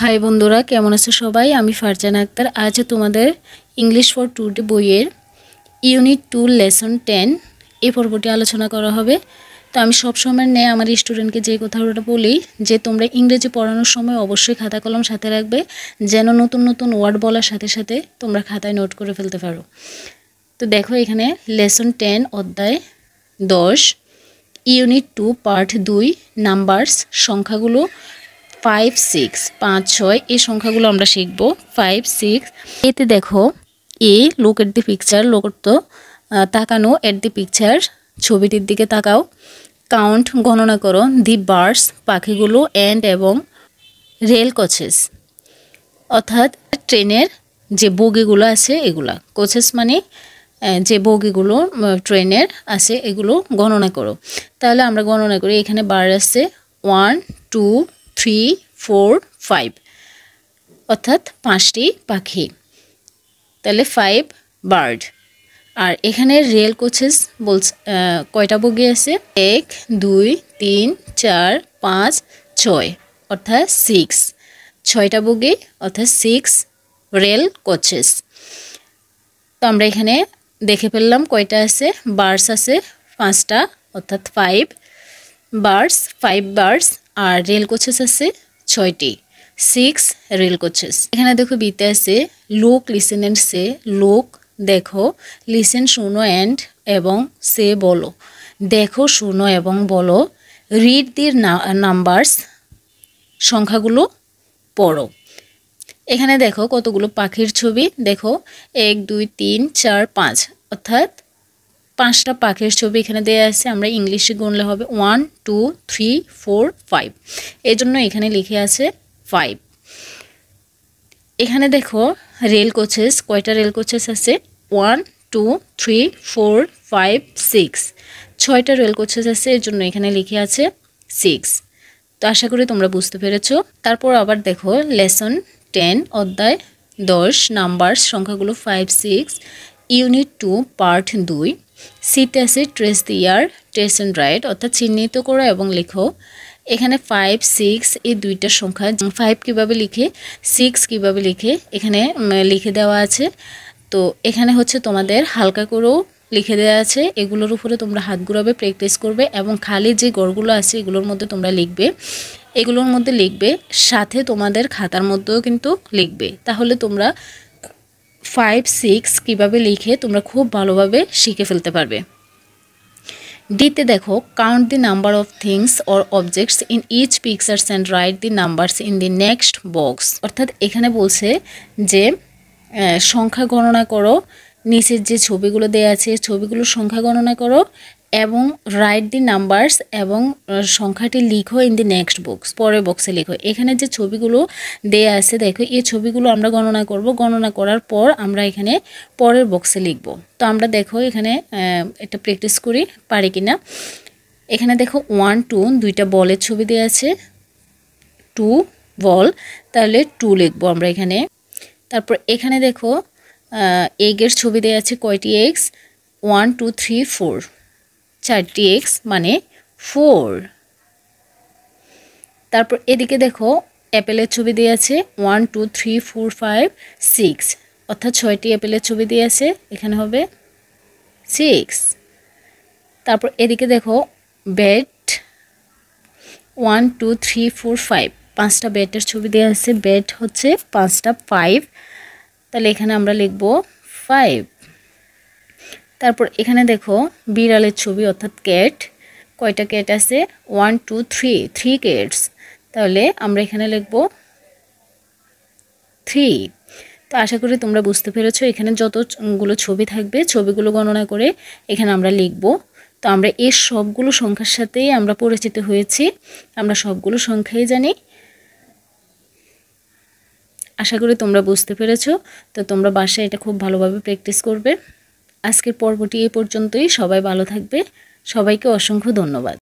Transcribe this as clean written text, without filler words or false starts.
High বন্ধুরা, কেমন আছো সবাই? আমি ফারজানা আক্তার। আজ তোমাদের ইংলিশ ফর টুডে বইয়ের ইউনিট 2 লেসন 10 এই পর্বটি আলোচনা করা হবে। তো আমি সবসময় আমার স্টুডেন্টকে যে কথাটা বলি যে তোমরা ইংরেজি পড়ানোর সময় অবশ্যই খাতা কলম সাথে রাখবে, যেন নতুন নতুন ওয়ার্ড বলার সাথে সাথে তোমরা খাতায় নোট করে ফেলতে পারো। তো দেখো এখানে লেসন 10 অধ্যায় 10 ইউনিট 2 পার্ট 2 নাম্বারস সংখ্যাগুলো 5, 6, 5, 6 এই সংখ্যাগুলো আমরা শিখব। 5, 6 এতে দেখো এ লুক এট দি পিকচার, লোক তো তাকানো, এট দি পিকচার ছবিটির দিকে তাকাও। কাউন্ট গণনা করো, দি বার্ডস পাখিগুলো, অ্যান্ড এবং রেল কোচেস অর্থাৎ ট্রেনের যে বগিগুলো আছে এগুলা, কোচেস মানে যে বগিগুলো ট্রেনের আছে এগুলো গণনা করো। তাহলে আমরা গণনা করি, এখানে বার্ড আছে 1, 2, 3, 4, 5 অর্থাৎ 5টি পাখি, তাহলে 5 বার্ড। আর এখানে রেল কোচেস বলছে কয়টা বগি আছে, 1, 2, 3, 4, 5, 6 অর্থাৎ 6, 6টা বগি অর্থাৎ 6 রেল কোচেস। তো আমরা এখানে দেখে ফেললাম কয়টা আছে, বার্ডস আছে 5টা অর্থাৎ 5 বার্ডস, 5 বার্ডস। আর রেল কোচেস আছে 6টি, 6 রেল কোচেস। এখানে দেখো বিতে আছে look, listen and say. Look দেখো, লিসেন শুনো, অ্যান্ড এবং সে বলো। দেখো, শুনো এবং বলো। রিড দি নাম্বারস সংখ্যাগুলো পড়ো। এখানে দেখো কতগুলো পাখির ছবি, দেখো 1, 2, 3, 4, 5 অর্থাৎ 5টা পাখির ছবি এখানে দেওয়া আছে। আমরা ইংলিশে গুনলে হবে 1, 2, 3, 4, 5, এই জন্য এখানে লিখে আছে 5। এখানে দেখো রেল কোচেস, কয়টা রেল কোচেস আছে, 1, 2, 3, 4, 5, 6, 6টা রেল কোচেস আছে, এর জন্য এখানে লিখে আছে 6। তো আশা করি তোমরা বুঝতে পেরেছো। তারপর আবার দেখো লেসন 10 অধ্যায় 10 নাম্বারস সংখ্যাগুলো 5, 6 ইউনিট 2 পার্ট 2। সিতে আছে trace the year, trace and right অর্থাৎ চিহ্নিত করো এবং লেখো। এখানে 5, 6 এই দুইটা সংখ্যা, 5 কিভাবে লিখে 6 কিভাবে লিখে এখানে লিখে দেওয়া আছে। তো এখানে হচ্ছে তোমাদের হালকা করেও লিখে দেওয়া আছে, এগুলোর উপরে তোমরা হাত ঘুরাবে, প্র্যাকটিস করবে এবং খালি যে গড়গুলো আছে এগুলোর মধ্যে তোমরা লিখবে, এগুলোর মধ্যে লিখবে, সাথে তোমাদের খাতার মধ্যেও কিন্তু লিখবে। তাহলে তোমরা 5, 6 কিভাবে লিখে তোমরা খুব ভালোভাবে শিখে ফেলতে পারবে। ডিতে দেখো count the number of things or objects in each pictures and write the numbers in the next box. অর্থাৎ এখানে বলছে যে সংখ্যা গণনা করো, নিচের যে ছবিগুলো দেওয়া আছে ছবিগুলোর সংখ্যা গণনা করো এবং রাইট দি নাম্বারস এবং সংখ্যাটি লিখো ইন দি নেক্সট বক্স, পরের বক্সে লিখো। এখানে যে ছবিগুলো দেয়া আছে দেখো, এই ছবিগুলো আমরা গণনা করব, গণনা করার পর আমরা এখানে পরের বক্সে লিখব। তো আমরা দেখো এখানে একটা প্র্যাকটিস করি পারি কিনা। এখানে দেখো 1, 2 দুইটা বলের ছবি দেওয়া আছে, 2 বল, তাহলে 2 লিখবো আমরা এখানে। তারপর এখানে দেখো এগের ছবি দেওয়া আছে, কয়টি এগস, 1, 2, 3, 4 4টি এগস মানে 4। তারপর এদিকে দেখো অ্যাপেলের ছবি দেওয়া আছে, 1, 2, 3, 4, 5, 6 অর্থাৎ 6টি অ্যাপেলের ছবি দেওয়া আছে, এখানে হবে 6। তারপর এদিকে দেখো বেড, 1, 2, 3, 4, 5 5টা বেডের ছবি দেওয়া আছে, বেড হচ্ছে 5টা, 5, তাহলে এখানে আমরা লিখব 5। তারপর এখানে দেখো বিড়ালের ছবি অর্থাৎ ক্যাট, কয়টা ক্যাট আছে, 1, 2, 3 ক্যাটস, তাহলে আমরা এখানে লিখব 3। তো আশা করি তোমরা বুঝতে পেরেছো। এখানে যতগুলো ছবি থাকবে ছবিগুলো গণনা করে এখানে আমরা লিখব। তো আমরা এই সবগুলো সংখ্যার সাথেই আমরা পরিচিত হয়েছি, আমরা সবগুলো সংখ্যাই জানি। আশা করি তোমরা বুঝতে পেরেছো। তো তোমরা বাসায় এটা খুব ভালোভাবে প্র্যাকটিস করবে। আজকের পর্বটি এই পর্যন্তই। সবাই ভালো থাকবে, সবাইকে অসংখ্য ধন্যবাদ।